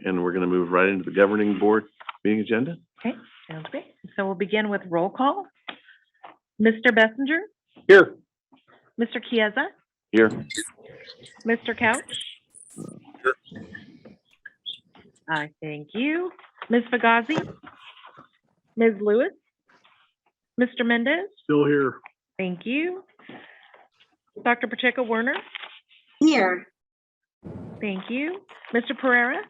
and we're going to move right into the governing board meeting agenda. Okay, sounds great. So we'll begin with roll call. Mr. Bessinger, Here. Mr. Chiesa, Here. Mr. Couch. I thank you. Ms. Fugazi, Ms. Lewis, Mr. Mendez. Still here. Thank you. Dr. Pacheco Werner. Here. Thank you. Mr. Pereira.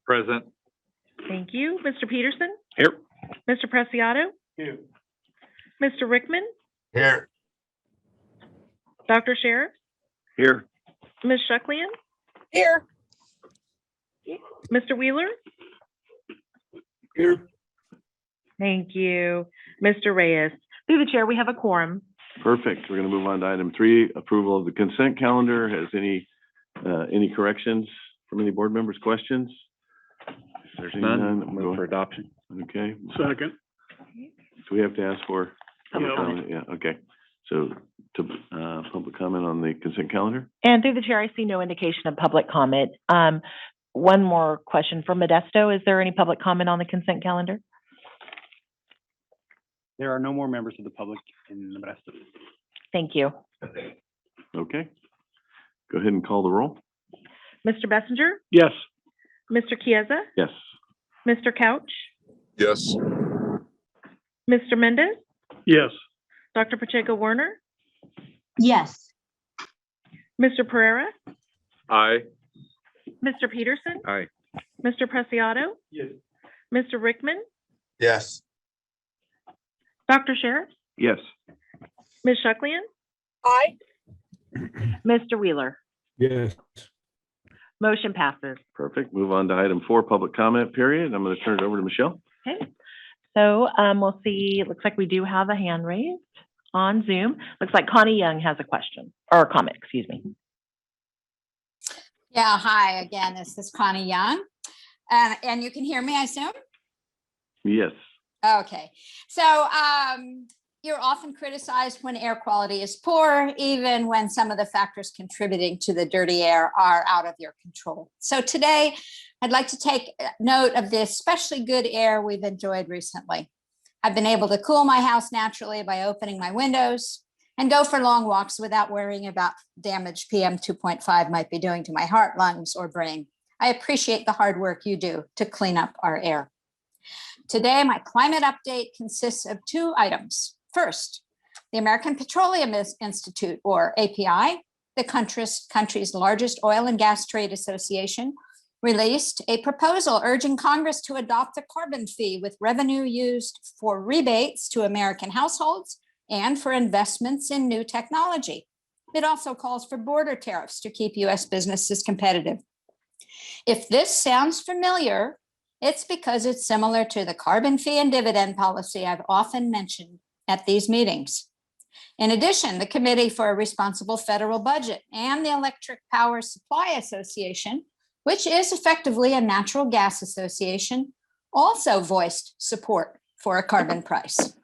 Present. Thank you. Mr. Peterson. Here. Mr. Preciado. Here. Mr. Rickman. Here. Dr. Sheriff. Here. Ms. Shucklian. Here. Mr. Wheeler. Here. Thank you. Mr. Reyes. Through the chair, we have a quorum. Perfect. We're going to move on to item 3, approval of the consent calendar. Has any corrections from any board members, questions? If there's any none, Move for adoption. Okay. Second. Do we have to ask for public Yeah. comment? Yeah, okay. So to public comment on the consent calendar? And through the chair, I see no indication of public comment. One more question for Modesto. Is there any public comment on the consent calendar? There are no more members of the public in Nebraska. Thank you. Okay. Go ahead and call the roll. Mr. Bessinger, Yes. Mr. Chiesa, Yes. Mr. Couch, Yes. Mr. Mendez, Yes. Dr. Pacheco Werner, Yes. Mr. Pereira, Aye. Mr. Peterson, Aye. Mr. Preciado, Yes. Mr. Rickman, Yes. Dr. Sheriff, Yes. Ms. Shucklian, Aye. Mr. Wheeler. Yes. Motion passes. Perfect. Move on to item 4, public comment period. I'm going to turn it over to Michelle. Okay. So we'll see. It looks like we do have a hand raised on Zoom. Looks like Connie Young has a question or a comment, excuse me. Yeah, hi again. This is Connie Young. And you can hear me, I assume? Yes. Okay. So you're often criticized when air quality is poor, even when some of the factors contributing to the dirty air are out of your control. So today, I'd like to take note of the especially good air we've enjoyed recently. I've been able to cool my house naturally by opening my windows and go for long walks without worrying about damage PM 2.5 might be doing to my heart, lungs, or brain. I appreciate the hard work you do to clean up our air. Today, my climate update consists of 2 items. First, the American Petroleum Institute, or API, the country's largest oil and gas trade association, released a proposal urging Congress to adopt a carbon fee with revenue used for rebates to American households and for investments in new technology. It also calls for border tariffs to keep U.S. businesses competitive. If this sounds familiar, it's because it's similar to the carbon fee and dividend policy I've often mentioned at these meetings. In addition, the Committee for a Responsible Federal Budget and the Electric Power Supply Association, which is effectively a natural gas association, also voiced support for a carbon price.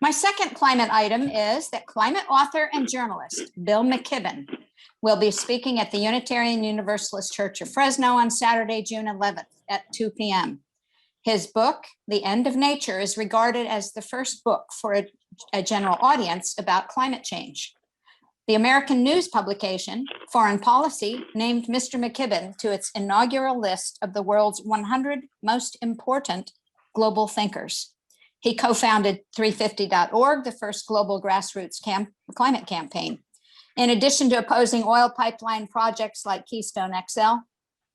My second climate item is that climate author and journalist Bill McKibben will be speaking at the Unitarian Universalist Church of Fresno on Saturday, June 11th at 2 p.m. His book, The End of Nature, is regarded as the first book for a general audience about climate change. The American news publication, Foreign Policy, named Mr. McKibben to its inaugural list of the world's 100 most important global thinkers. He co-founded 350.org, the first global grassroots climate campaign. In addition to opposing oil pipeline projects like Keystone XL,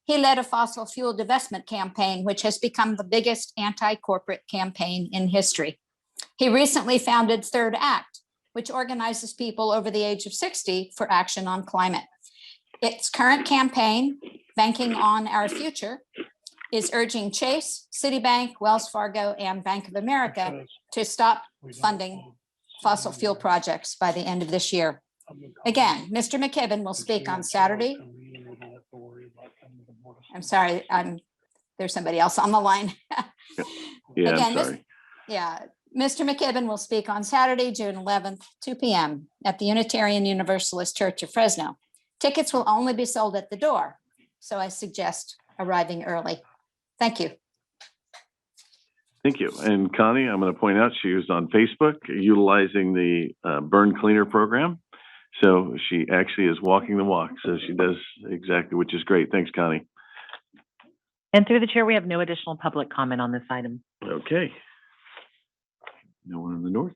he led a fossil fuel divestment campaign, which has become the biggest anti-corporate campaign in history. He recently founded Third Act, which organizes people over the age of 60 for action on climate. Its current campaign, Banking on Our Future, is urging Chase, Citibank, Wells Fargo, and Bank of America to stop funding fossil fuel projects by the end of this year. Again, Mr. McKibben will speak on Saturday. I'm sorry, there's somebody else on the line. Yeah, Again, I'm sorry. Mr. McKibben will speak on Saturday, June 11th, 2 p.m. at the Unitarian Universalist Church of Fresno. Tickets will only be sold at the door. So I suggest arriving early. Thank you. Thank you. And Connie, I'm going to point out she was on Facebook utilizing the Burn Cleaner program. So she actually is walking the walk. So she does exactly, which is great. Thanks, Connie. And through the chair, we have no additional public comment on this item. Okay. No one in the north,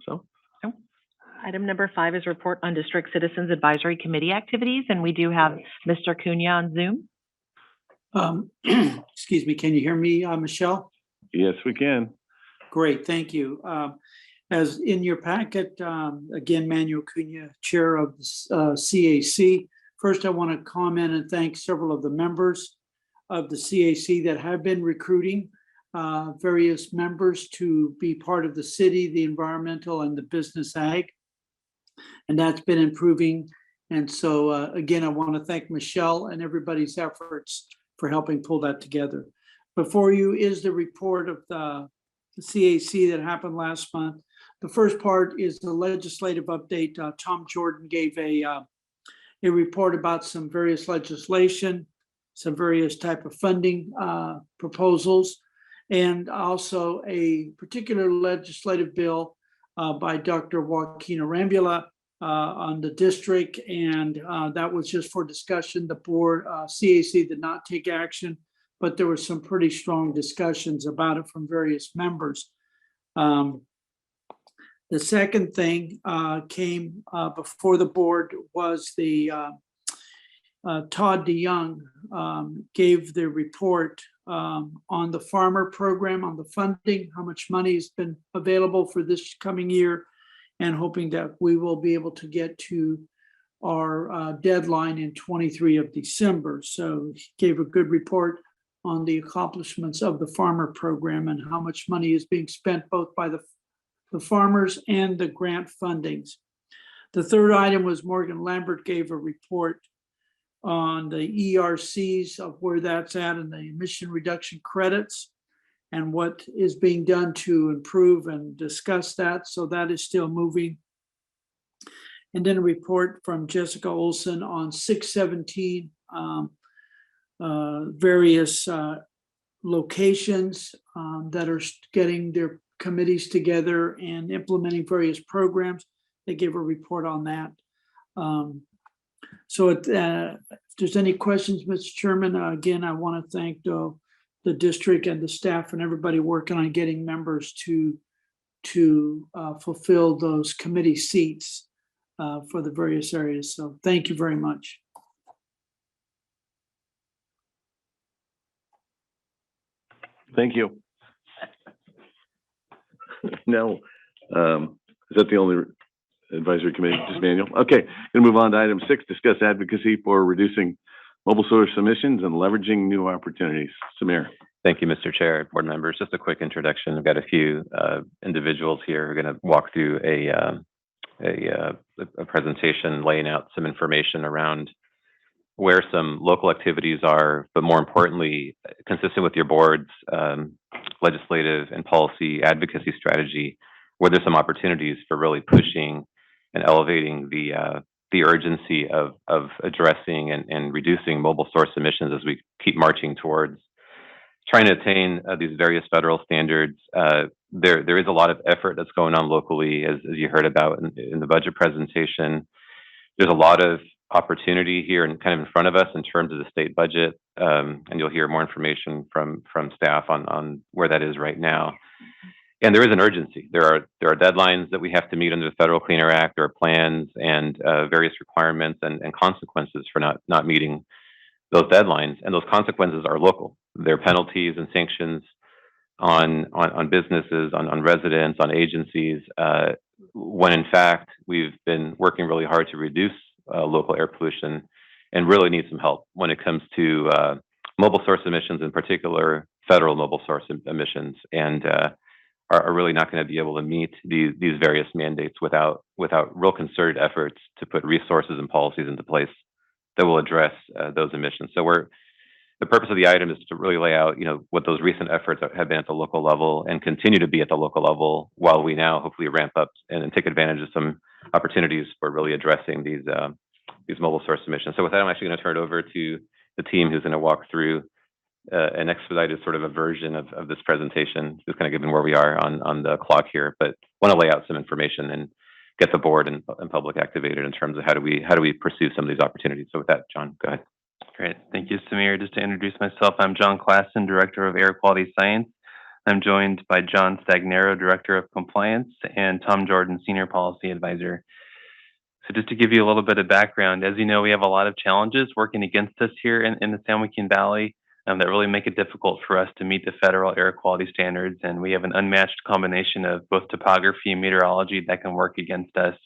so. Item number 5 is report on District Citizens Advisory Committee activities, and we do have Mr. Cunha on Zoom. Excuse me, can you hear me, Michelle? Yes, we can. Great, thank you. As in your packet, again, Manuel Cunha, Chair of the CAC. First, I want to comment and thank several of the members of the CAC that have been recruiting various members to be part of the city, the environmental, and the business ag. And that's been improving. And so, again, I want to thank Michelle and everybody's efforts for helping pull that together. Before you is the report of the CAC that happened last month. The first part is the legislative update. Tom Jordan gave a report about some various legislation, some various type of funding proposals, and also a particular legislative bill by Dr. Joaquin Arambula on the district, and that was just for discussion. The board, CAC did not take action, but there were some pretty strong discussions about it from various members. The second thing came before the board was the Todd DeYoung gave the report on the farmer program, on the funding, how much money has been available for this coming year, and hoping that we will be able to get to our deadline in 23 of December. So he gave a good report on the accomplishments of the farmer program and how much money is being spent both by the farmers and the grant fundings. The third item was Morgan Lambert gave a report on the ERCs of where that's at and the emission reduction credits and what is being done to improve and discuss that. So that is still moving. And then a report from Jessica Olson on 617, various locations that are getting their committees together and implementing various programs. They gave a report on that. So if there's any questions, Mr. Chairman, again, I want to thank the district and the staff and everybody working on getting members to fulfill those committee seats for the various areas. So thank you very much. Thank you. Now, is that the only advisory committee, just Manuel? Okay, gonna move on to item 6, discuss advocacy for reducing mobile source emissions and leveraging new opportunities. Samir. Thank you, Mr. Chair, board members. Just a quick introduction. I've got a few individuals here who are going to walk through a presentation laying out some information around where some local activities are, but more importantly, consistent with your board's legislative and policy advocacy strategy, where there's some opportunities for really pushing and elevating the urgency of addressing and reducing mobile source emissions as we keep marching towards trying to attain these various federal standards. There is a lot of effort that's going on locally, as you heard about in the budget presentation. There's a lot of opportunity here and kind of in front of us in terms of the state budget, and you'll hear more information from staff on where that is right now. And there is an urgency. There are deadlines that we have to meet under the Federal Clean Air Act. There are plans and various requirements and consequences for not meeting those deadlines. And those consequences are local. There are penalties and sanctions on businesses, on residents, on agencies, when in fact we've been working really hard to reduce local air pollution and really need some help when it comes to mobile source emissions, in particular federal mobile source emissions, and are really not going to be able to meet these various mandates without real concerted efforts to put resources and policies into place that will address those emissions. So the purpose of the item is to really lay out, what those recent efforts have been at the local level and continue to be at the local level, while we now hopefully ramp up and take advantage of some opportunities for really addressing these mobile source emissions. So with that, I'm actually going to turn it over to the team who's going to walk through an expedited sort of a version of this presentation, just kind of given where we are on the clock here, but want to lay out some information and get the board and public activated in terms of how do we pursue some of these opportunities. So with that, John, go ahead. Great. Thank you, Samir. Just to introduce myself, I'm John Klassen, Director of Air Quality Science. I'm joined by John Stagnero, Director of Compliance, and Tom Jordan, Senior Policy Advisor. So just to give you a little bit of background, as you know, we have a lot of challenges working against us here in the San Joaquin Valley that really make it difficult for us to meet the federal air quality standards. And we have an unmatched combination of both topography and meteorology that can work against us.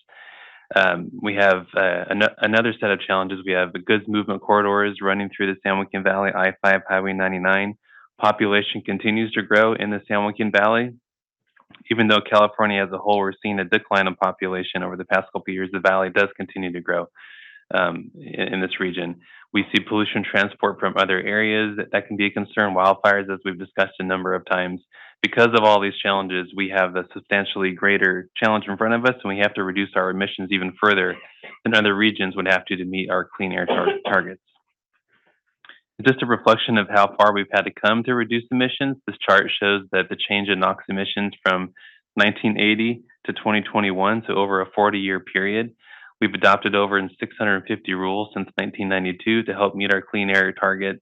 We have another set of challenges. We have the goods movement corridors running through the San Joaquin Valley, I-5, Highway 99. Population continues to grow in the San Joaquin Valley. Even though California as a whole, we're seeing a decline in population over the past couple of years, the valley does continue to grow in this region. We see pollution transport from other areas that can be a concern, wildfires, as we've discussed a number of times. Because of all these challenges, we have a substantially greater challenge in front of us, and we have to reduce our emissions even further than other regions would have to meet our clean air targets. Just a reflection of how far we've had to come to reduce emissions. This chart shows that the change in NOx emissions from 1980 to 2021, so over a 40-year period. We've adopted over 650 rules since 1992 to help meet our clean air targets.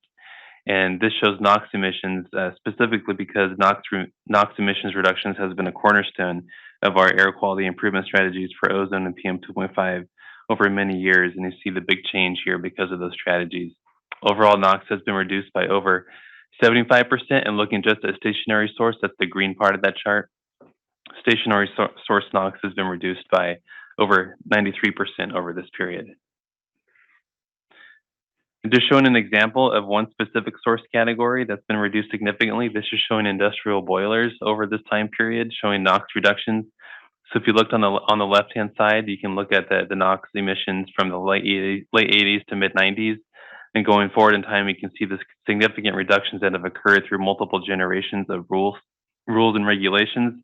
And this shows NOx emissions specifically because NOx emissions reductions has been a cornerstone of our air quality improvement strategies for ozone and PM 2.5 over many years. And you see the big change here because of those strategies. Overall, NOx has been reduced by over 75%, and looking just at stationary source, that's the green part of that chart. Stationary source NOx has been reduced by over 93% over this period. I'm just showing an example of one specific source category that's been reduced significantly. This is showing industrial boilers over this time period, showing NOx reductions. So if you looked on the left-hand side, you can look at the NOx emissions from the late 80s to mid 90s. And going forward in time, you can see the significant reductions that have occurred through multiple generations of rules and regulations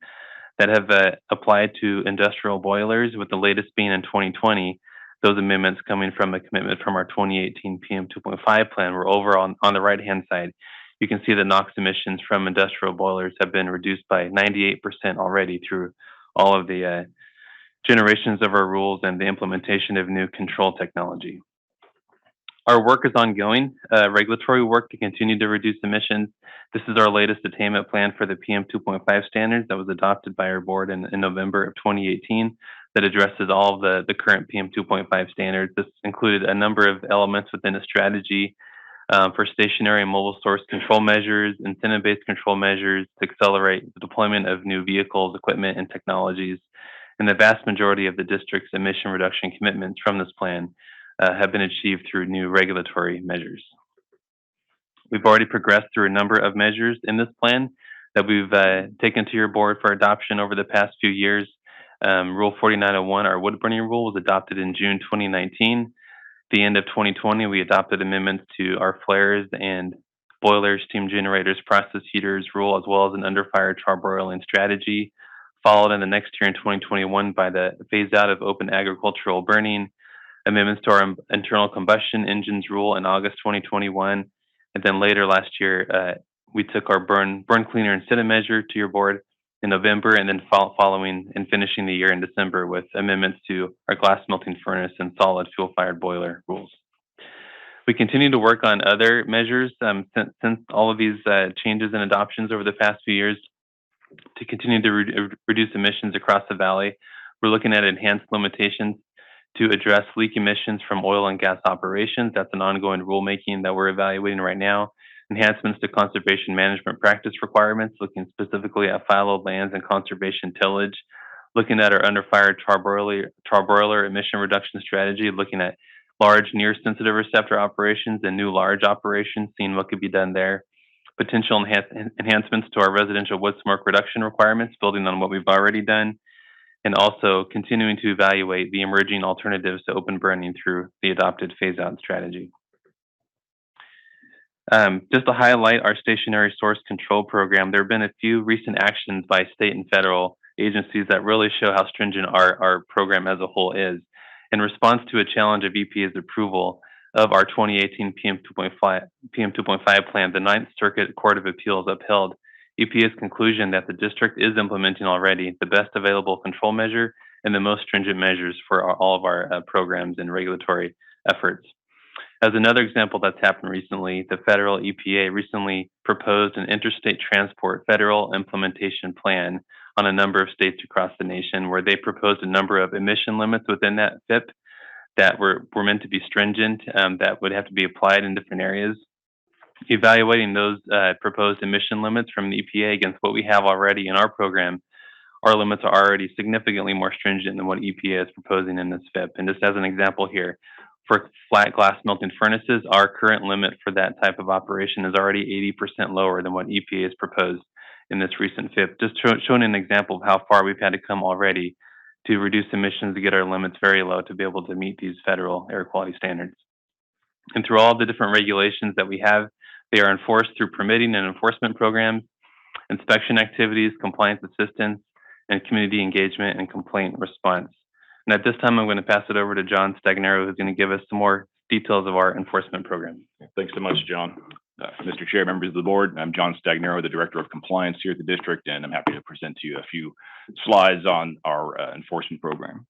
that have applied to industrial boilers, with the latest being in 2020. Those amendments coming from a commitment from our 2018 PM 2.5 plan. We're over on the right-hand side. You can see the NOx emissions from industrial boilers have been reduced by 98% already through all of the generations of our rules and the implementation of new control technology. Our work is ongoing, regulatory work to continue to reduce emissions. This is our latest attainment plan for the PM 2.5 standards that was adopted by our board in November of 2018 that addresses all of the current PM 2.5 standards. This included a number of elements within a strategy for stationary and mobile source control measures, incentive-based control measures to accelerate the deployment of new vehicles, equipment, and technologies. And the vast majority of the district's emission reduction commitments from this plan have been achieved through new regulatory measures. We've already progressed through a number of measures in this plan that we've taken to your board for adoption over the past few years. Rule 4901, our wood burning rule, was adopted in June 2019. The end of 2020, we adopted amendments to our flares and boilers, steam generators, process heaters rule, as well as an under fire charbroiling strategy. Followed in the next year in 2021 by the phase out of open agricultural burning, amendments to our internal combustion engines rule in August 2021. And then later last year, we took our burn cleaner incentive measure to your board in November, and then following and finishing the year in December with amendments to our glass melting furnace and solid fuel fired boiler rules. We continue to work on other measures since all of these changes and adoptions over the past few years to continue to reduce emissions across the valley. We're looking at enhanced limitations to address leak emissions from oil and gas operations. That's an ongoing rulemaking that we're evaluating right now. Enhancements to conservation management practice requirements, looking specifically at fallowed lands and conservation tillage. Looking at our under fire charbroiler emission reduction strategy, looking at large near sensitive receptor operations and new large operations, seeing what could be done there. Potential enhancements to our residential wood smoke reduction requirements, building on what we've already done. And also continuing to evaluate the emerging alternatives to open burning through the adopted phase-out strategy. Just to highlight our stationary source control program, there have been a few recent actions by state and federal agencies that really show how stringent our program as a whole is. In response to a challenge of EPA's approval of our 2018 PM 2.5 plan, the Ninth Circuit Court of Appeals upheld EPA's conclusion that the district is implementing already the best available control measure and the most stringent measures for all of our programs and regulatory efforts. As another example that's happened recently, the federal EPA recently proposed an interstate transport federal implementation plan on a number of states across the nation, where they proposed a number of emission limits within that FIP that were meant to be stringent, that would have to be applied in different areas. Evaluating those proposed emission limits from the EPA against what we have already in our program, our limits are already significantly more stringent than what EPA is proposing in this FIP. And just as an example here, for flat glass melting furnaces, our current limit for that type of operation is already 80% lower than what EPA has proposed in this recent FIP, just showing an example of how far we've had to come already to reduce emissions, to get our limits very low, to be able to meet these federal air quality standards. And through all the different regulations that we have, they are enforced through permitting and enforcement programs, inspection activities, compliance assistance, and community engagement and complaint response. And at this time, I'm going to pass it over to John Stagnero, who's going to give us some more details of our enforcement program. Thanks so much, John. Mr. Chair, members of the board, I'm John Stagnero, the Director of Compliance here at the district, and I'm happy to present to you a few slides on our enforcement program.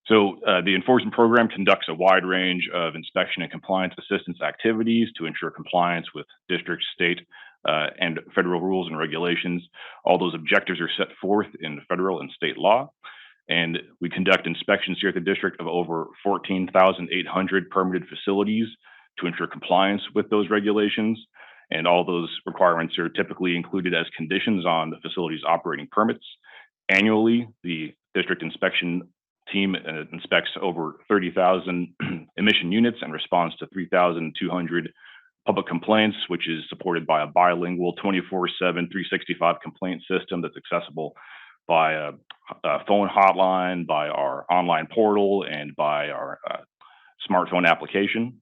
So the enforcement program conducts a wide range of inspection and compliance assistance activities to ensure compliance with district, state, and federal rules and regulations. All those objectives are set forth in federal and state law. And we conduct inspections here at the district of over 14,800 permitted facilities to ensure compliance with those regulations. And all those requirements are typically included as conditions on the facility's operating permits. Annually, the district inspection team inspects over 30,000 emission units and responds to 3,200 public complaints, which is supported by a bilingual 24/7, 365 complaint system that's accessible by a phone hotline, by our online portal, and by our smartphone application.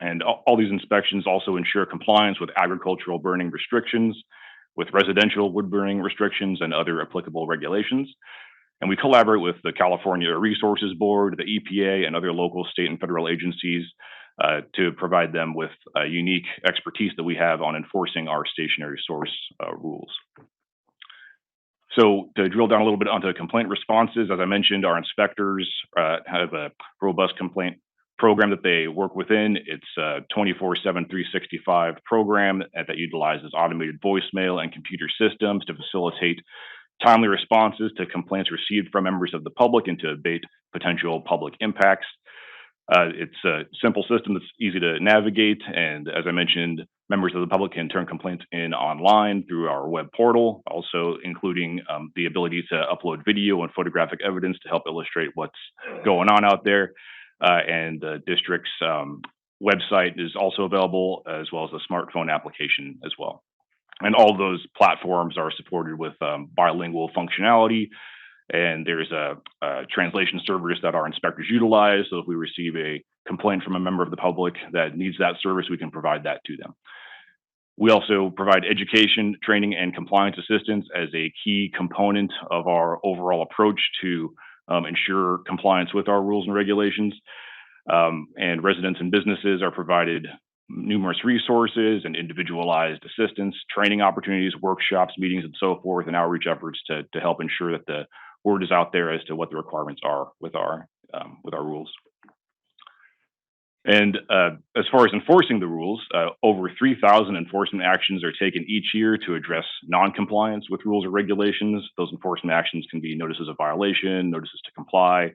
And all these inspections also ensure compliance with agricultural burning restrictions, with residential wood burning restrictions, and other applicable regulations. And we collaborate with the California Resources Board, the EPA, and other local, state, and federal agencies to provide them with unique expertise that we have on enforcing our stationary source rules. So to drill down a little bit onto complaint responses, as I mentioned, our inspectors have a robust complaint program that they work within. It's a 24/7, 365 program that utilizes automated voicemail and computer systems to facilitate timely responses to complaints received from members of the public and to abate potential public impacts. It's a simple system that's easy to navigate. And as I mentioned, members of the public can turn complaints in online through our web portal, also including the ability to upload video and photographic evidence to help illustrate what's going on out there. And the district's website is also available, as well as a smartphone application as well. And all those platforms are supported with bilingual functionality. And there's a translation service that our inspectors utilize. So if we receive a complaint from a member of the public that needs that service, we can provide that to them. We also provide education, training, and compliance assistance as a key component of our overall approach to ensure compliance with our rules and regulations. And residents and businesses are provided numerous resources and individualized assistance, training opportunities, workshops, meetings, and so forth, and outreach efforts to help ensure that the word is out there as to what the requirements are with our rules. And as far as enforcing the rules, over 3,000 enforcement actions are taken each year to address non-compliance with rules or regulations. Those enforcement actions can be notices of violation, notices to comply,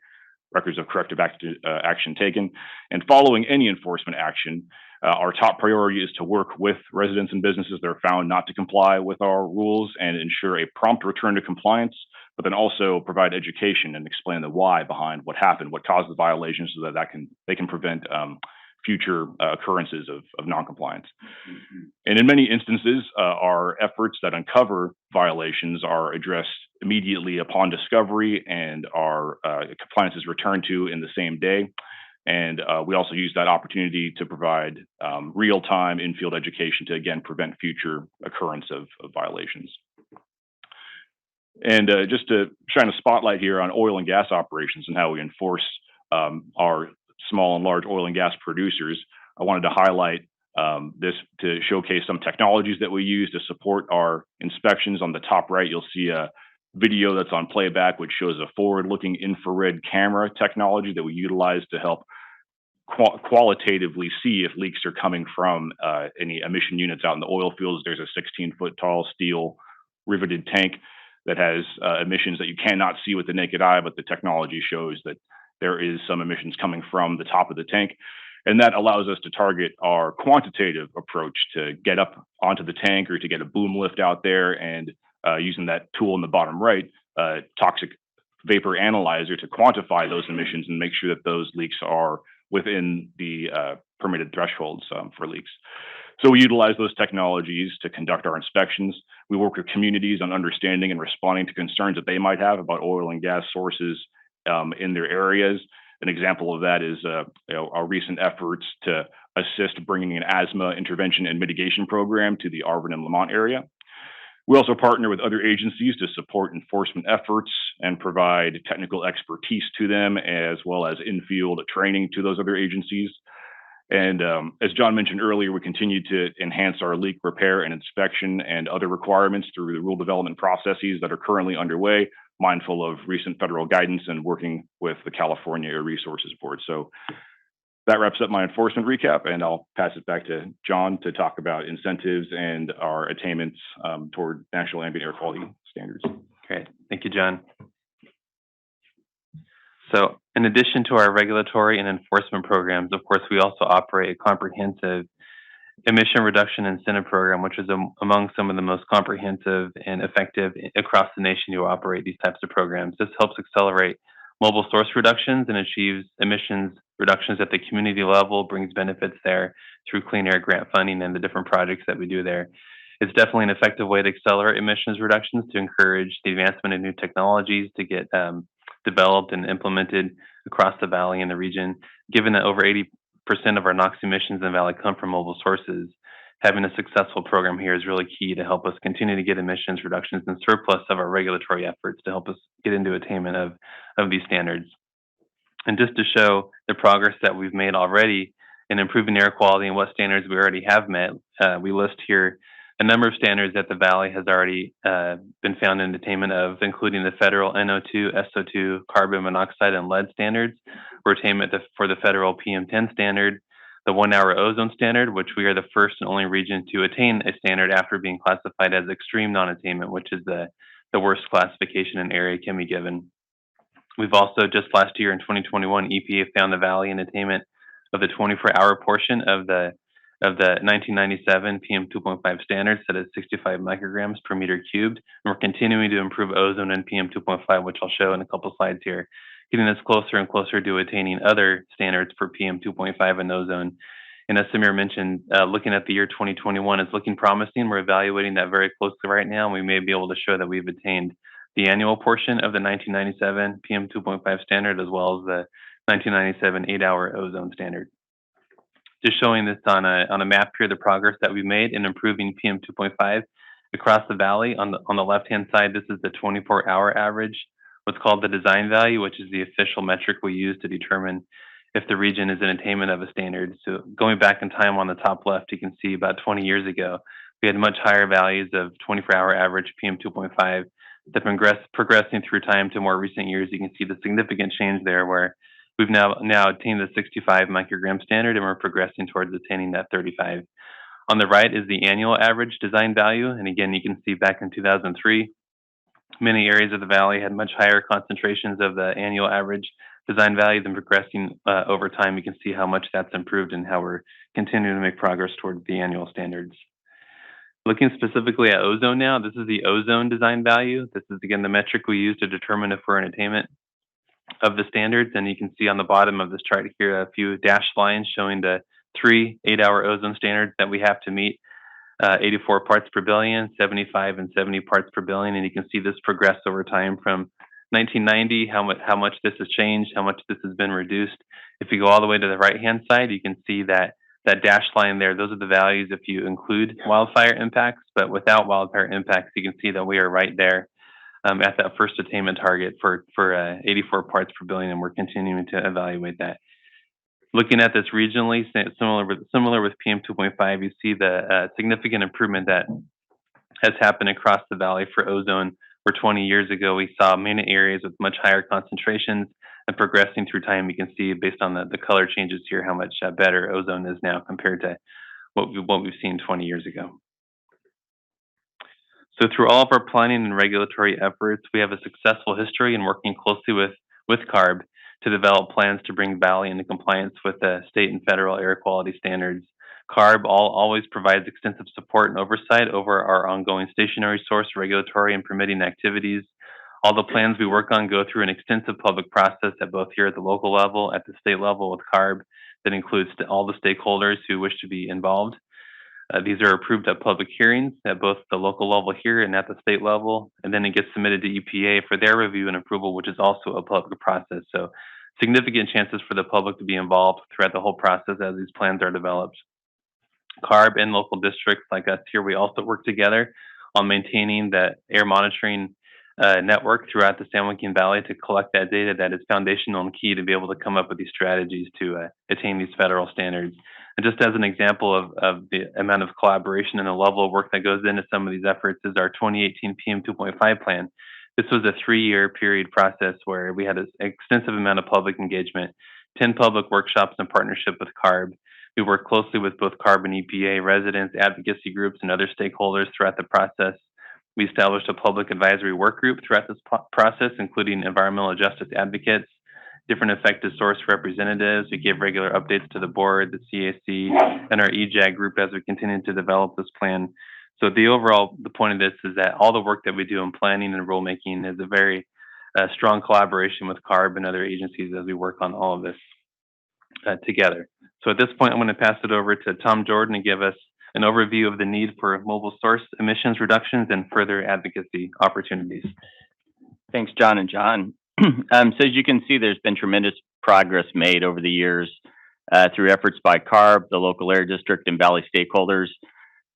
records of corrective action taken. And following any enforcement action, our top priority is to work with residents and businesses that are found not to comply with our rules and ensure a prompt return to compliance, but then also provide education and explain the why behind what happened, what caused the violation, so that they can prevent future occurrences of noncompliance. And in many instances, our efforts that uncover violations are addressed immediately upon discovery, and our compliance is returned to in the same day. And we also use that opportunity to provide real-time in-field education to, again, prevent future occurrence of violations. And just to shine a spotlight here on oil and gas operations and how we enforce our small and large oil and gas producers. I wanted to highlight this to showcase some technologies that we use to support our inspections. On the top right, you'll see a video that's on playback, which shows a forward-looking infrared camera technology that we utilize to help qualitatively see if leaks are coming from any emission units out in the oil fields. There's a 16-foot tall steel riveted tank that has emissions that you cannot see with the naked eye, but the technology shows that there is some emissions coming from the top of the tank. And that allows us to target our quantitative approach to get up onto the tank or to get a boom lift out there, and using that tool in the bottom right, toxic vapor analyzer, to quantify those emissions and make sure that those leaks are within the permitted thresholds for leaks. So we utilize those technologies to conduct our inspections. We work with communities on understanding and responding to concerns that they might have about oil and gas sources in their areas. An example of that is our recent efforts to assist bringing an asthma intervention and mitigation program to the Arvin and Lamont area. We also partner with other agencies to support enforcement efforts and provide technical expertise to them, as well as in-field training to those other agencies. And as John mentioned earlier, we continue to enhance our leak repair and inspection and other requirements through the rule development processes that are currently underway, mindful of recent federal guidance and working with the California Air Resources Board. So that wraps up my enforcement recap, and I'll pass it back to John to talk about incentives and our attainments toward national ambient air quality standards. Great. Thank you, John. So in addition to our regulatory and enforcement programs, of course, we also operate a comprehensive emission reduction incentive program, which is among some of the most comprehensive and effective across the nation to operate these types of programs. This helps accelerate mobile source reductions and achieves emissions reductions at the community level, brings benefits there through clean air grant funding and the different projects that we do there. It's definitely an effective way to accelerate emissions reductions, to encourage the advancement of new technologies to get developed and implemented across the valley and the region. Given that over 80% of our NOx emissions in the valley come from mobile sources, having a successful program here is really key to help us continue to get emissions reductions and surplus of our regulatory efforts to help us get into attainment of these standards. And just to show the progress that we've made already in improving air quality and what standards we already have met, we list here a number of standards that the Valley has already been found in attainment of, including the federal NO2, SO2, carbon monoxide, and lead standards. We're attainment for the federal PM10 standard, the 1 hour ozone standard, which we are the first and only region to attain a standard after being classified as extreme non-attainment, which is the worst classification an area can be given. We've also, just last year in 2021, EPA found the Valley in attainment of the 24-hour portion of the 1997 PM 2.5 standard, set at 65 micrograms per meter cubed. And we're continuing to improve ozone and PM 2.5, which I'll show in a couple slides here, getting us closer and closer to attaining other standards for PM 2.5 and ozone. And as Samir mentioned, looking at the year 2021 is looking promising. We're evaluating that very closely right now, and we may be able to show that we've attained the annual portion of the 1997 PM 2.5 standard, as well as the 1997 8-hour ozone standard. Just showing this on a map here, the progress that we've made in improving PM 2.5 across the valley. On the left-hand side, this is the 24-hour average, what's called the design value, which is the official metric we use to determine if the region is in attainment of a standard. So going back in time on the top left, you can see about 20 years ago, we had much higher values of 24-hour average PM 2.5 that progressing through time to more recent years. You can see the significant change there, where we've now attained the 65 microgram standard, and we're progressing towards attaining that 35. On the right is the annual average design value. And again, you can see back in 2003, many areas of the valley had much higher concentrations of the annual average design value. Than progressing over time, you can see how much that's improved and how we're continuing to make progress towards the annual standards. Looking specifically at ozone now, this is the ozone design value. This is, again, the metric we use to determine if we're in attainment of the standards. And you can see on the bottom of this chart here a few dashed lines showing the 3 8-hour ozone standards that we have to meet, 84 parts per billion, 75 and 70 parts per billion. And you can see this progress over time from 1990, how much this has changed, how much this has been reduced. If you go all the way to the right-hand side, you can see that dashed line there, those are the values if you include wildfire impacts. But without wildfire impacts, you can see that we are right there at that first attainment target for 84 parts per billion, and we're continuing to evaluate that. Looking at this regionally, similar with PM 2.5, you see the significant improvement that has happened across the valley for ozone, where 20 years ago we saw many areas with much higher concentrations, and progressing through time, you can see based on the color changes here how much better ozone is now compared to what we've seen 20 years ago. So through all of our planning and regulatory efforts, we have a successful history in working closely with CARB to develop plans to bring Valley into compliance with the state and federal air quality standards. CARB always provides extensive support and oversight over our ongoing stationary source regulatory and permitting activities. All the plans we work on go through an extensive public process at both here at the local level, at the state level with CARB, that includes all the stakeholders who wish to be involved. These are approved at public hearings at both the local level here and at the state level, and then it gets submitted to EPA for their review and approval, which is also a public process. So significant chances for the public to be involved throughout the whole process as these plans are developed. CARB and local districts like us here, we also work together on maintaining the air monitoring network throughout the San Joaquin Valley to collect that data that is foundational and key to be able to come up with these strategies to attain these federal standards. And just as an example of the amount of collaboration and the level of work that goes into some of these efforts is our 2018 PM 2.5 plan. This was a 3-year period process where we had an extensive amount of public engagement, 10 public workshops in partnership with CARB. We worked closely with both CARB and EPA, residents, advocacy groups, and other stakeholders throughout the process. We established a public advisory work group throughout this process, including environmental justice advocates, different affected source representatives. We gave regular updates to the board, the CAC, and our EJAG group as we continue to develop this plan. So the point of this is that all the work that we do in planning and rulemaking is a very strong collaboration with CARB and other agencies as we work on all of this together. So at this point, I'm going to pass it over to Tom Jordan to give us an overview of the need for mobile source emissions reductions and further advocacy opportunities. Thanks, John and John. So as you can see, there's been tremendous progress made over the years through efforts by CARB, the local air district, and Valley stakeholders.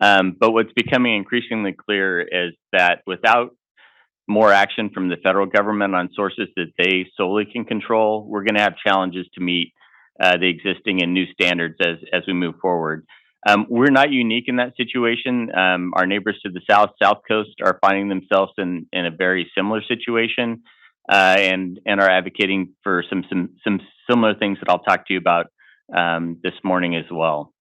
But what's becoming increasingly clear is that without more action from the federal government on sources that they solely can control, we're going to have challenges to meet the existing and new standards as we move forward. We're not unique in that situation. Our neighbors to the South Coast, are finding themselves in a very similar situation and are advocating for some similar things that I'll talk to you about this morning as well.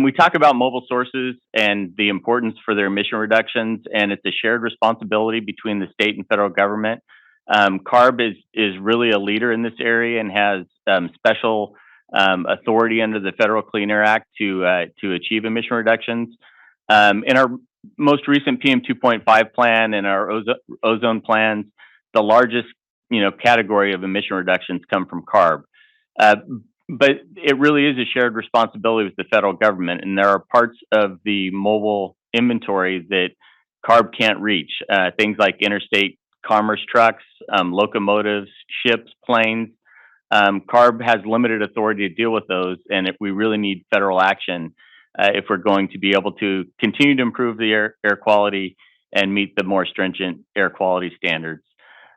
We talk about mobile sources and the importance for their emission reductions, and it's a shared responsibility between the state and federal government. CARB is really a leader in this area and has special authority under the Federal Clean Air Act to achieve emission reductions. In our most recent PM 2.5 plan and our ozone plans, the largest category of emission reductions come from CARB. But it really is a shared responsibility with the federal government, and there are parts of the mobile inventory that CARB can't reach. Things like interstate commerce trucks, locomotives, ships, planes. CARB has limited authority to deal with those, and we really need federal action if we're going to be able to continue to improve the air quality and meet the more stringent air quality standards.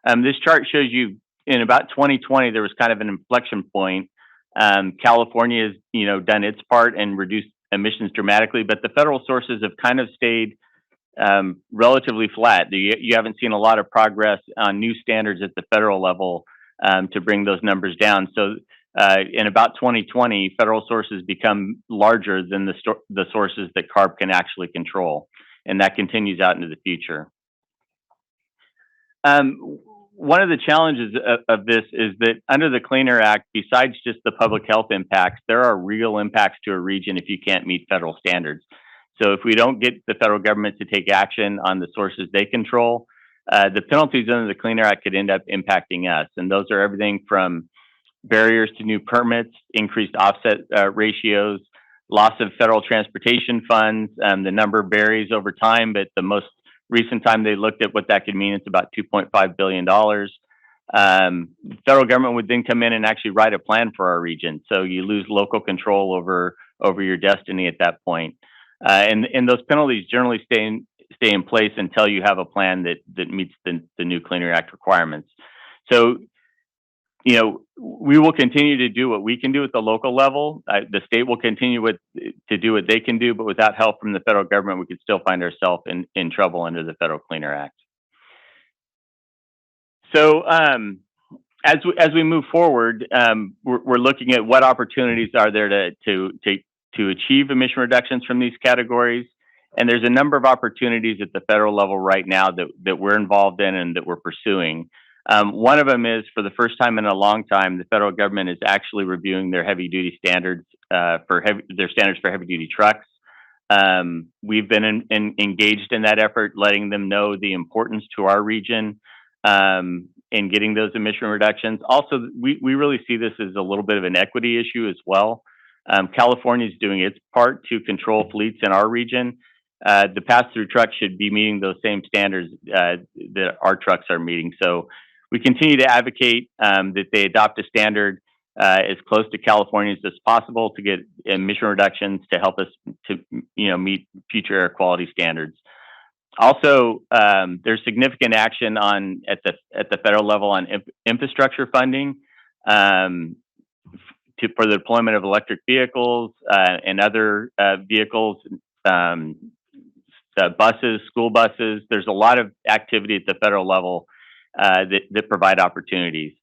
This chart shows you in about 2020, there was kind of an inflection point. California has done its part and reduced emissions dramatically, but the federal sources have kind of stayed relatively flat. You haven't seen a lot of progress on new standards at the federal level to bring those numbers down. So in about 2020, federal sources become larger than the sources that CARB can actually control, and that continues out into the future. One of the challenges of this is that under the Clean Air Act, besides just the public health impacts, there are real impacts to a region if you can't meet federal standards. So if we don't get the federal government to take action on the sources they control, the penalties under the Clean Air Act could end up impacting us. And those are everything from barriers to new permits, increased offset ratios, loss of federal transportation funds. The number varies over time, but the most recent time they looked at what that could mean, it's about $2.5 billion. Federal government would then come in and actually write a plan for our region. So you lose local control over your destiny at that point. And those penalties generally stay in place until you have a plan that meets the new Clean Air Act requirements. So you know, we will continue to do what we can do at the local level. The state will continue to do what they can do, but without help from the federal government, we could still find ourselves in trouble under the Federal Clean Air Act. So as we move forward, we're looking at what opportunities are there to achieve emission reductions from these categories. And there's a number of opportunities at the federal level right now that we're involved in and that we're pursuing. One of them is, for the first time in a long time, the federal government is actually reviewing their heavy duty standards their standards for heavy duty trucks. We've been engaged in that effort, letting them know the importance to our region in getting those emission reductions. Also, we really see this as a little bit of an equity issue as well. California is doing its part to control fleets in our region. The pass-through trucks should be meeting those same standards that our trucks are meeting. So we continue to advocate that they adopt a standard as close to California's as possible to get emission reductions to help us to meet future air quality standards. Also, there's significant action at the federal level on infrastructure funding for the deployment of electric vehicles and other vehicles, buses, school buses. There's a lot of activity at the federal level that provide opportunities.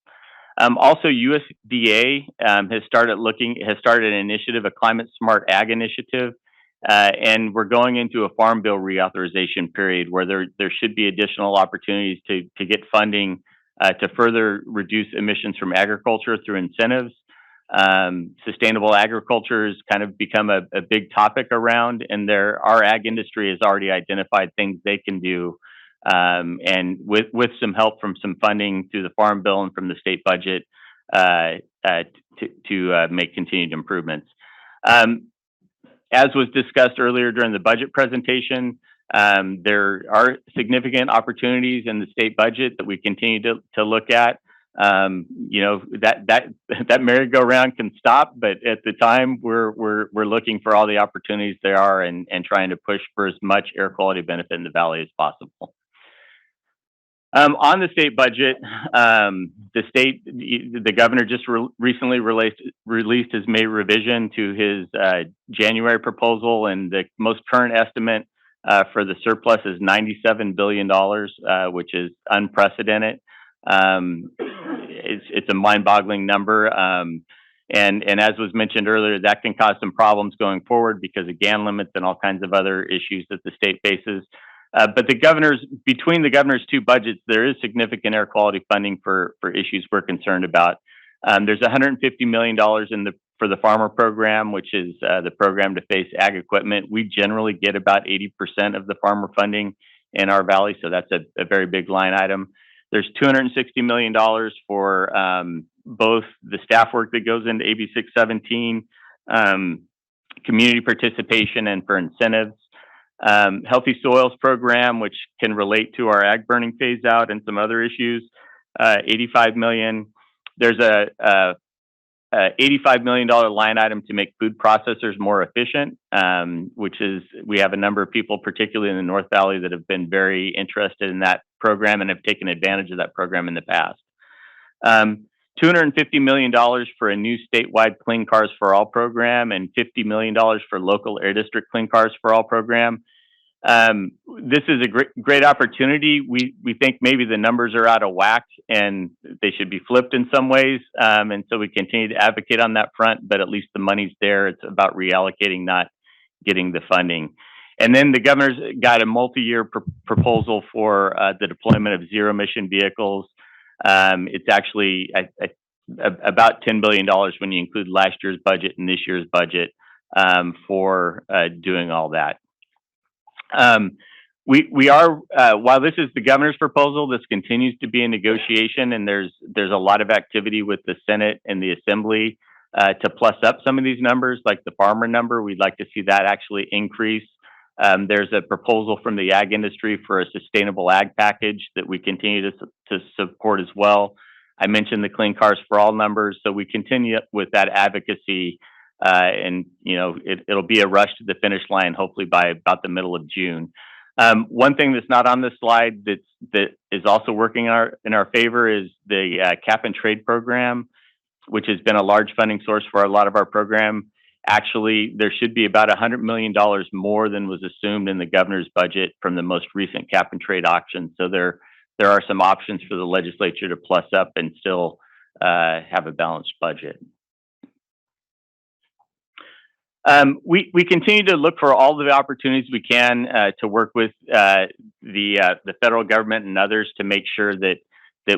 Also, USDA has started an initiative, a climate smart ag initiative, and we're going into a farm bill reauthorization period where there should be additional opportunities to get funding to further reduce emissions from agriculture through incentives. Sustainable agriculture has kind of become a big topic around, and our ag industry has already identified things they can do, and with some help from some funding through the farm bill and from the state budget to make continued improvements. As was discussed earlier during the budget presentation, there are significant opportunities in the state budget that we continue to look at. That merry-go-round can stop, but at the time we're looking for all the opportunities there are and trying to push for as much air quality benefit in the valley as possible. On the state budget, the governor just recently released his May revision to his January proposal, and the most current estimate for the surplus is $97 billion, which is unprecedented. It's a mind-boggling number, and as was mentioned earlier, that can cause some problems going forward because of GAN limits and all kinds of other issues that the state faces. But between the governor's two budgets, there is significant air quality funding for issues we're concerned about. There's $150 million for the farmer program, which is the program to face ag equipment. We generally get about 80% of the farmer funding in our valley, so that's a very big line item. There's $260 million for both the staff work that goes into AB 617, community participation, and for incentives. Healthy Soils program, which can relate to our ag burning phase out and some other issues, $85 million. There's a $85 million line item to make food processors more efficient, we have a number of people, particularly in the North Valley, that have been very interested in that program and have taken advantage of that program in the past. $250 million for a new statewide Clean Cars for All program and $50 million for local Air District Clean Cars for All program. This is a great opportunity. We think maybe the numbers are out of whack and they should be flipped in some ways. And so we continue to advocate on that front, but at least the money's there. It's about reallocating, not getting the funding. And then the governor's got a multi-year proposal for the deployment of zero emission vehicles. It's actually about $10 billion when you include last year's budget and this year's budget for doing all that. We are while this is the governor's proposal, this continues to be a negotiation, and there's a lot of activity with the Senate and the Assembly to plus up some of these numbers, like the farmer number. We'd like to see that actually increase. There's a proposal from the ag industry for a sustainable ag package that we continue to support as well. I mentioned the Clean Cars for All numbers, so we continue with that advocacy, and it'll be a rush to the finish line, hopefully by about the middle of June. One thing that's not on this slide that is also working in our favor is the cap and trade program, which has been a large funding source for a lot of our program. Actually, there should be about $100 million more than was assumed in the governor's budget from the most recent cap and trade auction. So there are some options for the legislature to plus up and still have a balanced budget. We continue to look for all the opportunities we can to work with the federal government and others to make sure that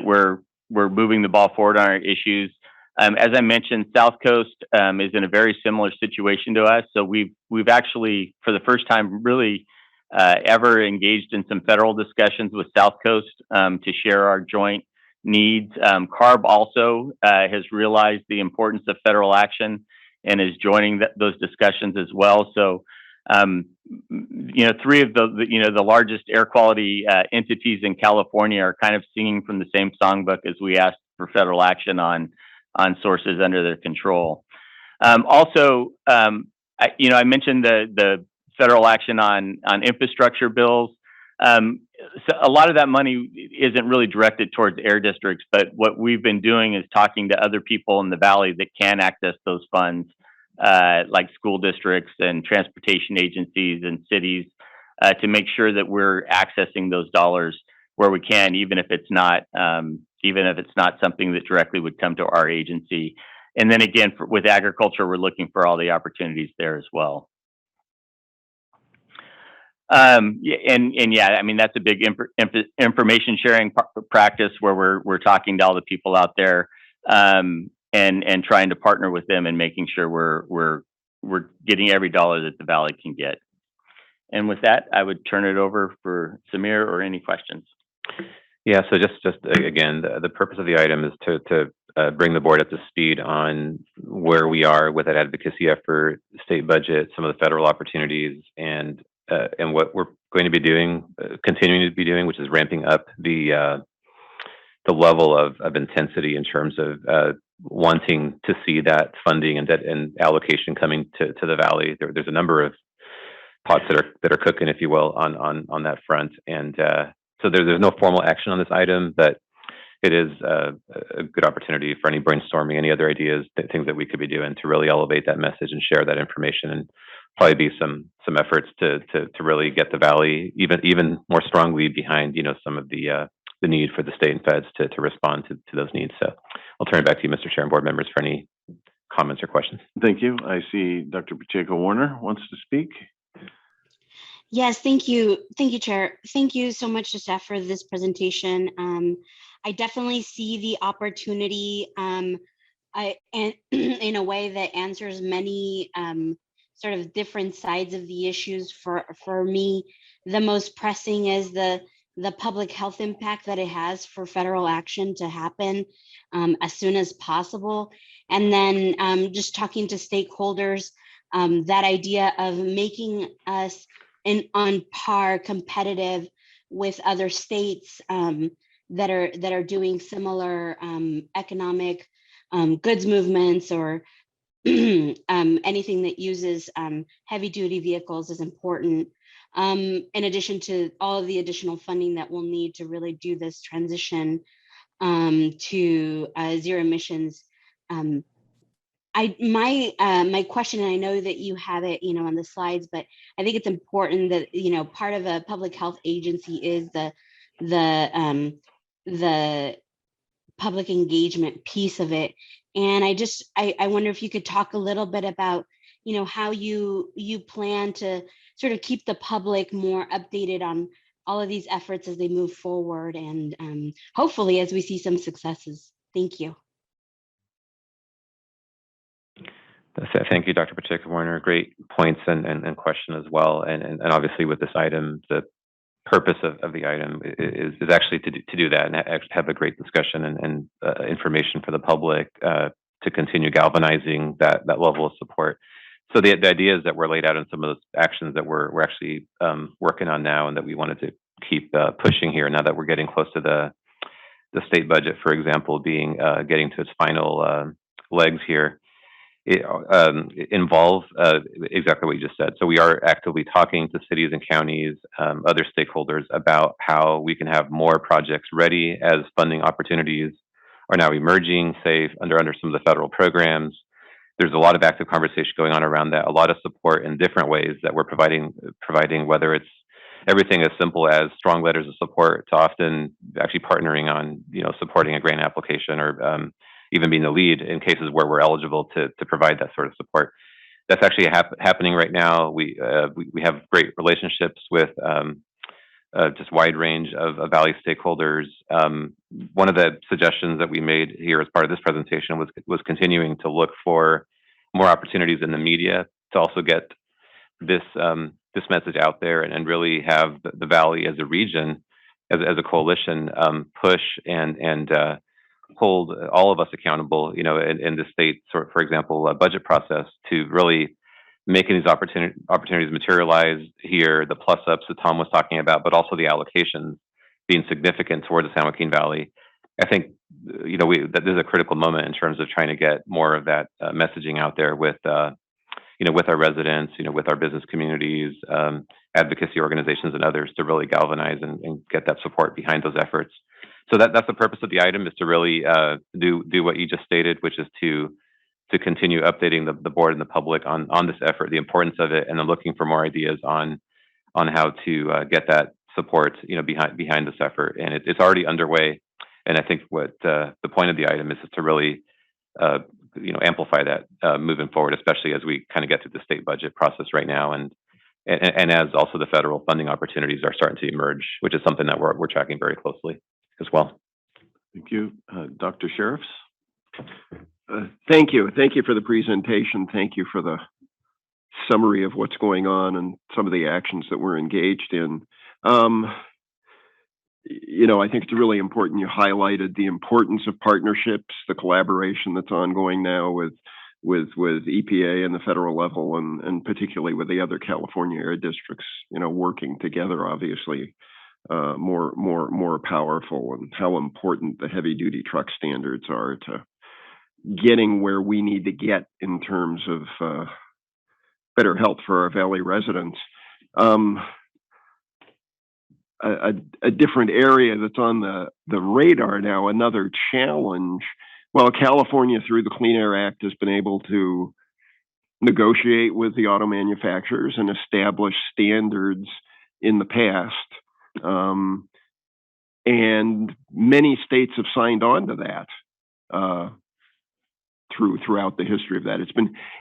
we're moving the ball forward on our issues. As I mentioned, South Coast is in a very similar situation to us. So we've actually, for the first time, really ever engaged in some federal discussions with South Coast to share our joint needs. CARB also has realized the importance of federal action and is joining those discussions as well. So, three of the largest air quality entities in California are kind of singing from the same songbook as we asked for federal action on sources under their control. I mentioned the federal action on infrastructure bills. So a lot of that money isn't really directed towards air districts, but what we've been doing is talking to other people in the Valley that can access those funds, like school districts and transportation agencies and cities, to make sure that we're accessing those dollars where we can, even if it's not something that directly would come to our agency. And then again, with agriculture, we're looking for all the opportunities there as well. I mean, that's a big information sharing practice where we're talking to all the people out there and trying to partner with them and making sure we're getting every dollar that the Valley can get. And with that, I would turn it over for Samir or any questions. Yeah, so just again, the purpose of the item is to bring the board up to speed on where we are with that advocacy effort, state budget, some of the federal opportunities, and what we're going to be doing, continuing to be doing, which is ramping up the level of intensity in terms of wanting to see that funding and allocation coming to the Valley. There's a number of pots that are cooking, if you will, on that front, and so there's no formal action on this item, but it is a good opportunity for any brainstorming, any other ideas, things that we could be doing to really elevate that message and share that information, and probably be some efforts to really get the Valley even more strongly behind, some of the need for the state and feds to respond to those needs. So I'll turn it back to you, Mr. Chair and board members, for any comments or questions. Thank you. I see Dr. Pacheco-Warner wants to speak. Yes, thank you. Thank you, Chair. Thank you so much to staff for this presentation. I definitely see the opportunity and in a way that answers many sort of different sides of the issues. For me, the most pressing is the public health impact that it has for federal action to happen as soon as possible. And then just talking to stakeholders, that idea of making us on par competitive with other states that are doing similar economic goods movements or anything that uses heavy duty vehicles is important. In addition to all of the additional funding that we'll need to really do this transition to zero emissions. My question, and I know that you have it, on the slides, but I think it's important that, part of a public health agency is the public engagement piece of it. And I wonder if you could talk a little bit about, how you plan to sort of keep the public more updated on all of these efforts as they move forward, and hopefully as we see some successes. Thank you. Thank you, Dr. Pacheco-Warner. Great points and question as well. And obviously with this item, the purpose of the item is actually to do that and have a great discussion and information for the public to continue galvanizing that level of support. So the idea is that we're laid out in some of those actions that we're actually working on now, and that we wanted to keep pushing here now that we're getting close to the state budget, for example, getting to its final legs here. involve exactly what you just said. So we are actively talking to cities and counties, other stakeholders about how we can have more projects ready as funding opportunities are now emerging, say under some of the federal programs. There's a lot of active conversation going on around that, a lot of support in different ways that we're providing, whether it's everything as simple as strong letters of support to often actually partnering on, supporting a grant application or even being the lead in cases where we're eligible to provide that sort of support. That's actually happening right now. We have great relationships with just wide range of Valley stakeholders. One of the suggestions that we made here as part of this presentation was continuing to look for more opportunities in the media to also get this message out there and really have the Valley as a region, as a coalition, push and hold all of us accountable, in the state, for example, budget process to really making these opportunities materialize here, the plus ups that Tom was talking about, but also the allocations being significant towards the San Joaquin Valley. I think, that this is a critical moment in terms of trying to get more of that messaging out there with our residents, with our business communities, advocacy organizations and others to really galvanize and get that support behind those efforts. So that's the purpose of the item, is to really do what you just stated, which is to continue updating the board and the public on this effort, the importance of it, and then looking for more ideas on how to get that support, behind this effort. And it's already underway. And I think what the point of the item is to really amplify that moving forward, especially as we kind of get through the state budget process right now, and as also the federal funding opportunities are starting to emerge, which is something that we're tracking very closely as well. Thank you. Dr. Sheriffs? Thank you. Thank you for the presentation. Thank you for the summary of what's going on and some of the actions that we're engaged in. I think it's really important you highlighted the importance of partnerships, the collaboration that's ongoing now with EPA and the federal level, and particularly with the other California air districts, working together, obviously, more powerful, and how important the heavy duty truck standards are to getting where we need to get in terms of better health for our Valley residents. A different area that's on the radar now, another challenge. Well, California, through the Clean Air Act, has been able to negotiate with the auto manufacturers and establish standards in the past. And many states have signed on to that throughout the history of that.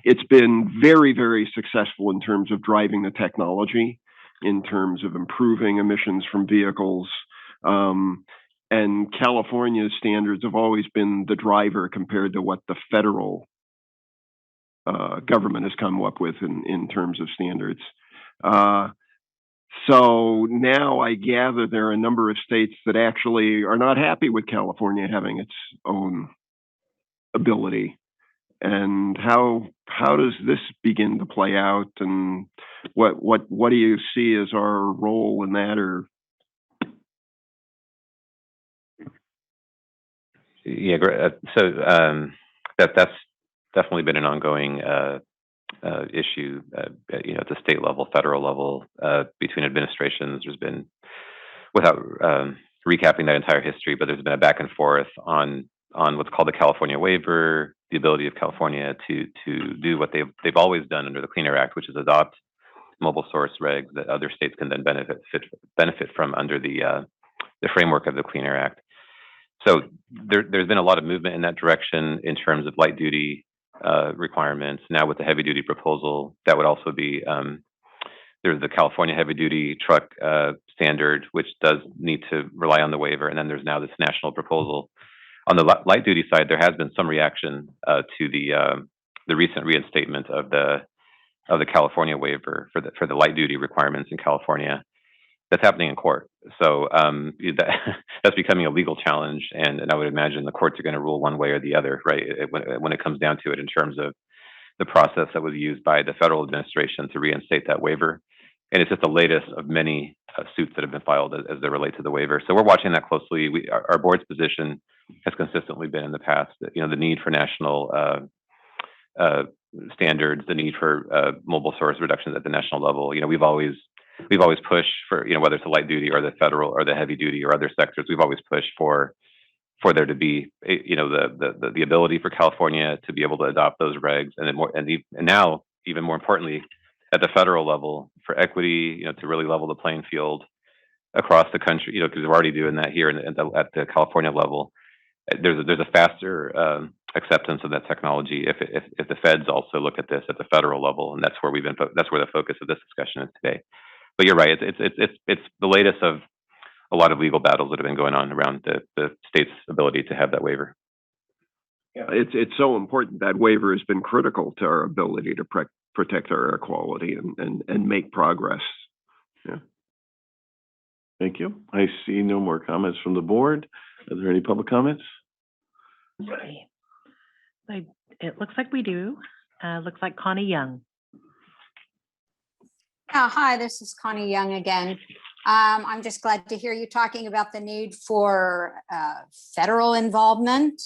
It's been very, very successful in terms of driving the technology, in terms of improving emissions from vehicles. And California's standards have always been the driver compared to what the federal government has come up with in terms of standards. So now I gather there are a number of states that actually are not happy with California having its own ability. And how does this begin to play out, and what do you see as our role in that? Or yeah, great. So that's definitely been an ongoing issue, at the state level, federal level, between administrations. There's been, without recapping that entire history, but there's been a back and forth on what's called the California waiver, the ability of California to do what they've always done under the Clean Air Act, which is adopt mobile source regs that other states can then benefit from under the framework of the Clean Air Act. So there's been a lot of movement in that direction in terms of light duty requirements. Now with the heavy duty proposal, that would also be there's the California heavy duty truck standard, which does need to rely on the waiver, and then there's now this national proposal. On the light duty side, there has been some reaction to the recent reinstatement of the California waiver for the light duty requirements in California. That's happening in court. So that's becoming a legal challenge, and I would imagine the courts are going to rule one way or the other, right? When it comes down to it, in terms of the process that was used by the federal administration to reinstate that waiver. And it's just the latest of many suits that have been filed as they relate to the waiver. So we're watching that closely. Our board's position has consistently been in the past that, the need for national standards, the need for mobile source reductions at the national level. You know, we've always pushed for, you know, whether it's the light duty or the federal or the heavy duty or other sectors, we've always pushed for there to be, you know, the ability for California to be able to adopt those regs, and then and now even more importantly at the federal level for equity, you know, to really level the playing field across the country, you know, because we're already doing that here at the California level. There's a faster acceptance of that technology if the feds also look at this at the federal level, and that's where that's where the focus of this discussion is today. But you're right, it's the latest of a lot of legal battles that have been going on around the state's ability to have that waiver. Yeah, it's so important. That waiver has been critical to our ability to protect our air quality and make progress. Yeah. Thank you. I see no more comments from the board. Are there any public comments? Okay. It looks like we do. Looks like Connie Young. Hi, this is Connie Young again. I'm just glad to hear you talking about the need for federal involvement.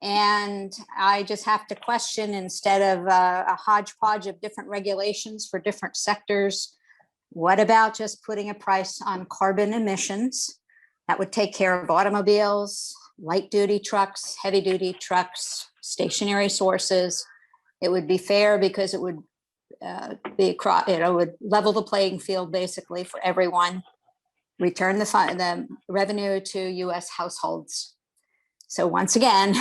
And I just have to question, instead of a hodgepodge of different regulations for different sectors, what about just putting a price on carbon emissions? That would take care of automobiles, light duty trucks, heavy duty trucks, stationary sources. It would be fair because it would would level the playing field basically for everyone, return the revenue to U.S. households. So once again,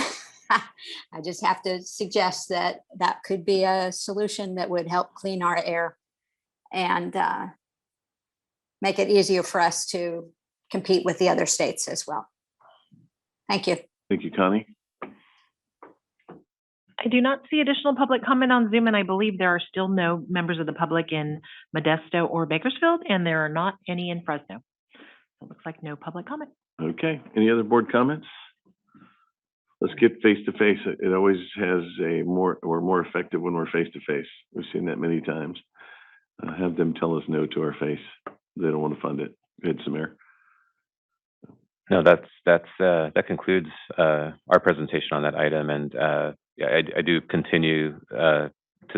I just have to suggest that that could be a solution that would help clean our air and make it easier for us to compete with the other states as well. Thank you. Thank you, Connie. I do not see additional public comment on Zoom, and I believe there are still no members of the public in Modesto or Bakersfield, and there are not any in Fresno. So it looks like no public comment. Okay. Any other board comments? Let's get face to face. It always has we're more effective when we're face to face. We've seen that many times. Have them tell us no to our face. They don't want to fund it. Go ahead, Samir. No, that concludes our presentation on that item, and yeah, I do continue to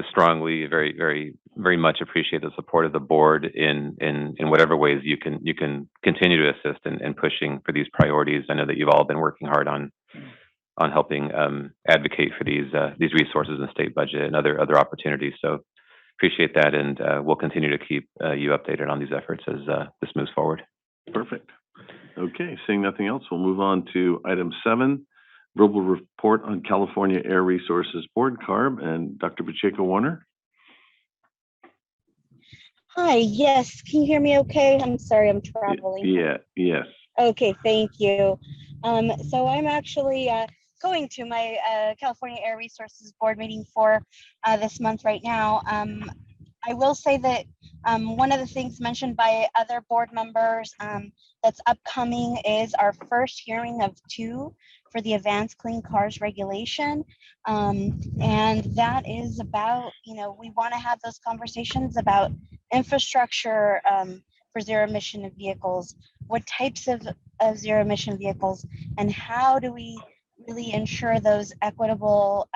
strongly, very, very, very much appreciate the support of the board in whatever ways you can continue to assist in pushing for these priorities. I know that you've all been working hard on helping advocate for these resources in the state budget and other opportunities. So appreciate that, and we'll continue to keep you updated on these efforts as this moves forward. Perfect. Okay, seeing nothing else, we'll move on to item 7, verbal report on California Air Resources Board, CARB, and Dr. Pacheco Warner. Hi, yes, can you hear me okay? I'm sorry, I'm traveling. Yes. Okay, thank you. So I'm actually going to my California Air Resources Board meeting for this month right now. I will say that one of the things mentioned by other board members that's upcoming is our first hearing of 2 for the Advanced Clean Cars regulation. And that is about, we want to have those conversations about infrastructure for zero emission vehicles, what types of zero emission vehicles, and how do we really ensure those equitable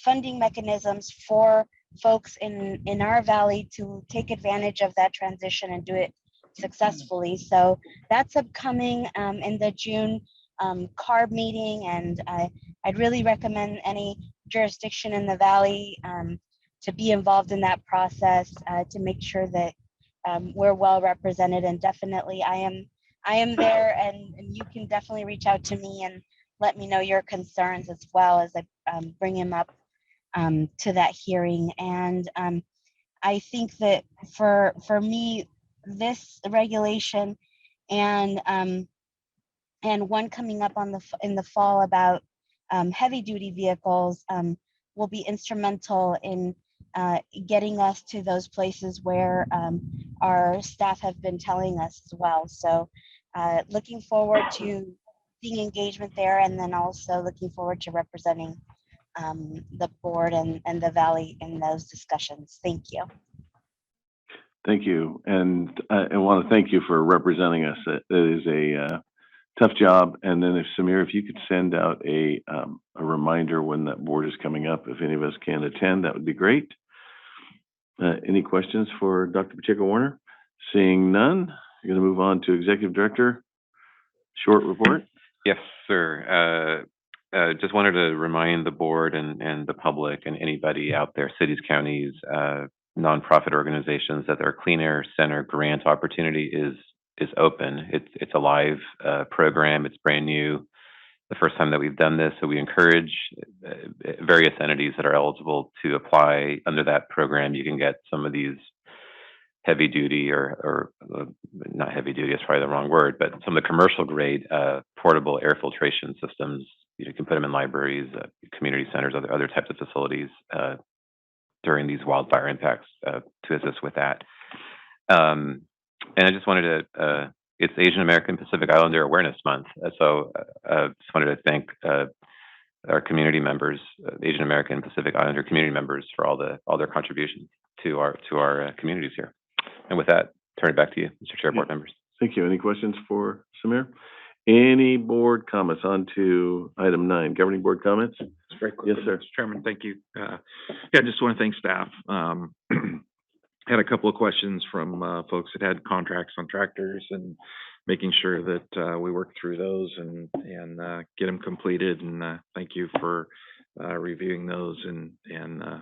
funding mechanisms for folks in our valley to take advantage of that transition and do it successfully. So that's upcoming in the June CARB meeting, and I'd really recommend any jurisdiction in the valley to be involved in that process to make sure that we're well represented. And definitely I am there, and you can definitely reach out to me and let me know your concerns as well as I bring them up to that hearing. And I think that for me, this regulation and one coming up in the fall about heavy duty vehicles will be instrumental in getting us to those places where our staff have been telling us as well. So looking forward to seeing engagement there, and then also looking forward to representing the board and the valley in those discussions. Thank you. Thank you. And I want to thank you for representing us. It is a tough job. And then if Samir, if you could send out a reminder when that board is coming up, if any of us can attend, that would be great. Any questions for Dr. Pacheco-Warner? Seeing none, you're going to move on to Executive Director. Short report. Yes, sir. Just wanted to remind the board and the public and anybody out there, cities, counties, nonprofit organizations, that our Clean Air Center grant opportunity is open. It's a live program. It's brand new. The first time that we've done this, so we encourage various entities that are eligible to apply under that program. You can get some of these heavy duty or not heavy duty, is probably the wrong word, but some of the commercial grade portable air filtration systems. You can put them in libraries, community centers, other types of facilities during these wildfire impacts to assist with that. And I just wanted to, it's Asian American Pacific Islander Awareness Month. So just wanted to thank our community members, Asian American Pacific Islander community members, for all their contributions to our communities here. And with that, turn it back to you, Mr. Chair, board members. Thank you. Any questions for Samir? Any board comments? On to item 9, governing board comments. Very quickly, Yes, sir. Mr. Chairman, thank you. Yeah, I just want to thank staff. Had a couple of questions from folks that had contracts on tractors, and making sure that we work through those and get them completed. And thank you for reviewing those and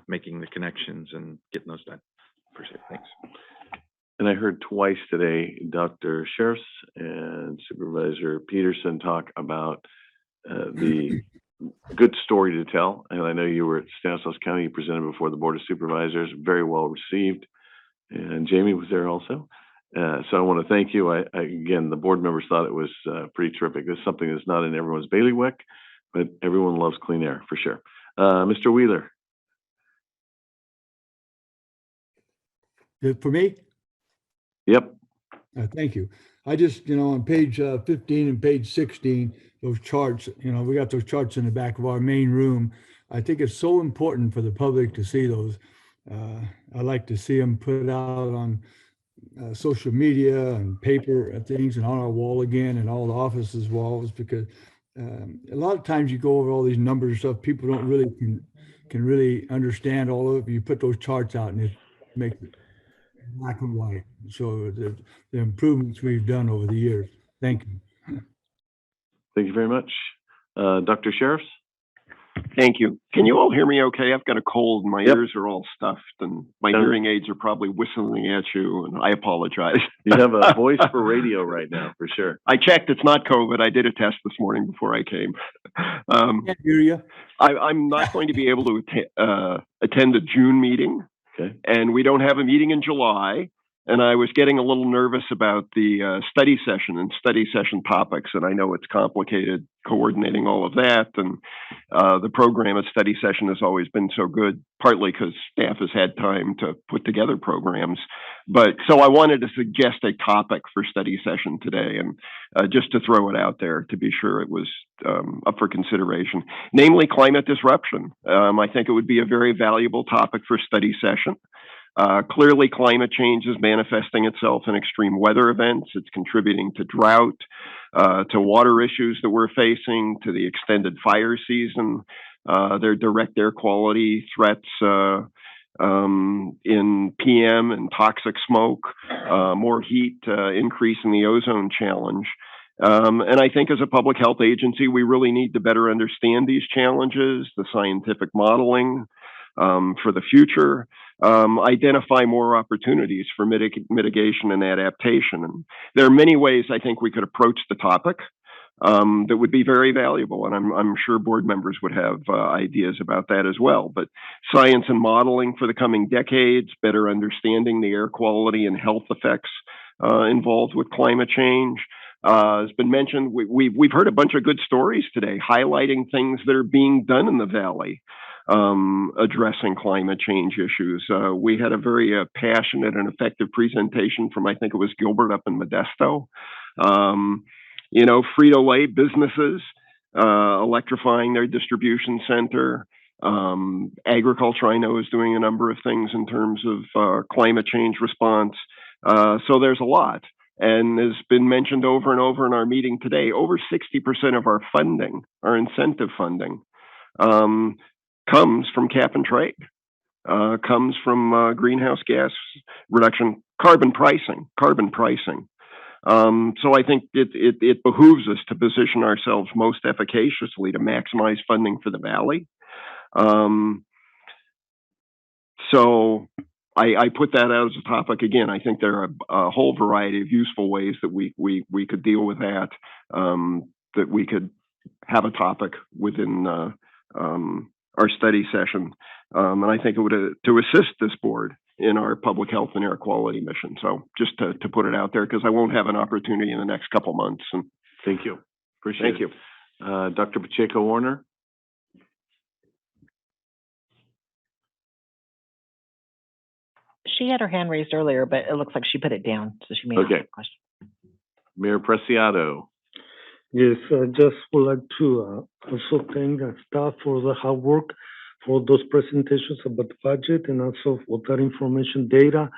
making the connections and getting those done. Appreciate it. Thanks. And I heard twice today, Dr. Sheriffs and Supervisor Peterson talk about the good story to tell. And I know you were at Stanislaus County, you presented before the Board of Supervisors, very well received. And Jamie was there also. So I want to thank you. Again, the board members thought it was pretty terrific. This is something that's not in everyone's bailiwick, but everyone loves clean air for sure. Mr. Wheeler. Good for me? Yep. Thank you. I just, on page 15 and page 16, those charts, we got those charts in the back of our main room. I think it's so important for the public to see those. I like to see them put out on social media and paper and things, and on our wall again, and all the offices' walls, because a lot of times you go over all these numbers and stuff, people don't really can really understand all of it. You put those charts out and it makes it black and white. So the improvements we've done over the years. Thank you. Thank you very much. Dr. Sheriffs? Thank you. Can you all hear me okay? I've got a cold. My ears are all stuffed, and my hearing aids are probably whistling at you, and I apologize. You have a voice for radio right now, for sure. I checked. It's not COVID. I did a test this morning before I came. Can't hear you. I'm not going to be able to attend the June meeting. Okay. And we don't have a meeting in July. And I was getting a little nervous about the study session and study session topics. And I know it's complicated coordinating all of that. And the program at study session has always been so good, partly because staff has had time to put together programs. But so I wanted to suggest a topic for study session today, and just to throw it out there to be sure it was up for consideration, namely climate disruption. I think it would be a very valuable topic for study session. Clearly, climate change is manifesting itself in extreme weather events. It's contributing to drought, to water issues that we're facing, to the extended fire season. There are direct air quality threats in PM and toxic smoke, more heat, increase in the ozone challenge. And I think as a public health agency, we really need to better understand these challenges, the scientific modeling for the future, identify more opportunities for mitigation and adaptation. And there are many ways I think we could approach the topic that would be very valuable. And I'm sure board members would have ideas about that as well. But science and modeling for the coming decades, better understanding the air quality and health effects involved with climate change. Has been mentioned. We've heard a bunch of good stories today highlighting things that are being done in the Valley, addressing climate change issues. We had a very passionate and effective presentation from, I think it was Gilbert up in Modesto. Frito-Lay businesses electrifying their distribution center. Agriculture, I know, is doing a number of things in terms of climate change response. So there's a lot. And as been mentioned over and over in our meeting today, over 60% of our funding, our incentive funding, comes from cap and trade, comes from greenhouse gas reduction, carbon pricing. So I think it behooves us to position ourselves most efficaciously to maximize funding for the Valley. So I put that out as a topic again. I think there are a whole variety of useful ways that we could deal with that, that we could have a topic within our study session. And I think it would to assist this board in our public health and air quality mission. So just to put it out there, because I won't have an opportunity in the next couple months. And thank you. Appreciate thank it. you. Dr. Pacheco Warner. She had her hand raised earlier, but it looks like she put it down, so she may not have a question. Mayor Preciado. Yes, I just would like to also thank staff for the hard work for those presentations about the budget and also for that information data.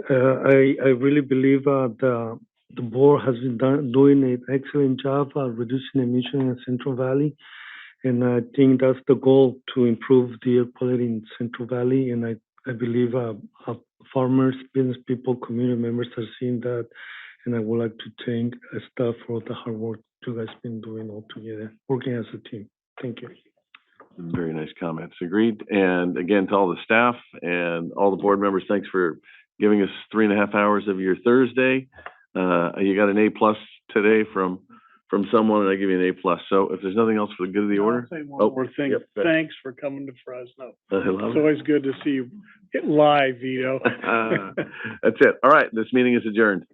I really believe the board has been doing an excellent job reducing emission in Central Valley. And I think that's the goal, to improve the air quality in Central Valley. And I believe farmers, business people, community members are seeing that. And I would like to thank staff for the hard work you guys been doing all together, working as a team. Thank you. Very nice comments. Agreed. And again, to all the staff and all the board members, thanks for giving us 3.5 hours of your Thursday. You got an A+ today from someone, and I give you an A+. So if there's nothing else for the good of the order. I'll say one more thing. Yep, Thanks for coming to Fresno. I love It's it. always good to see you live, Vito. That's it. All right. This meeting is adjourned.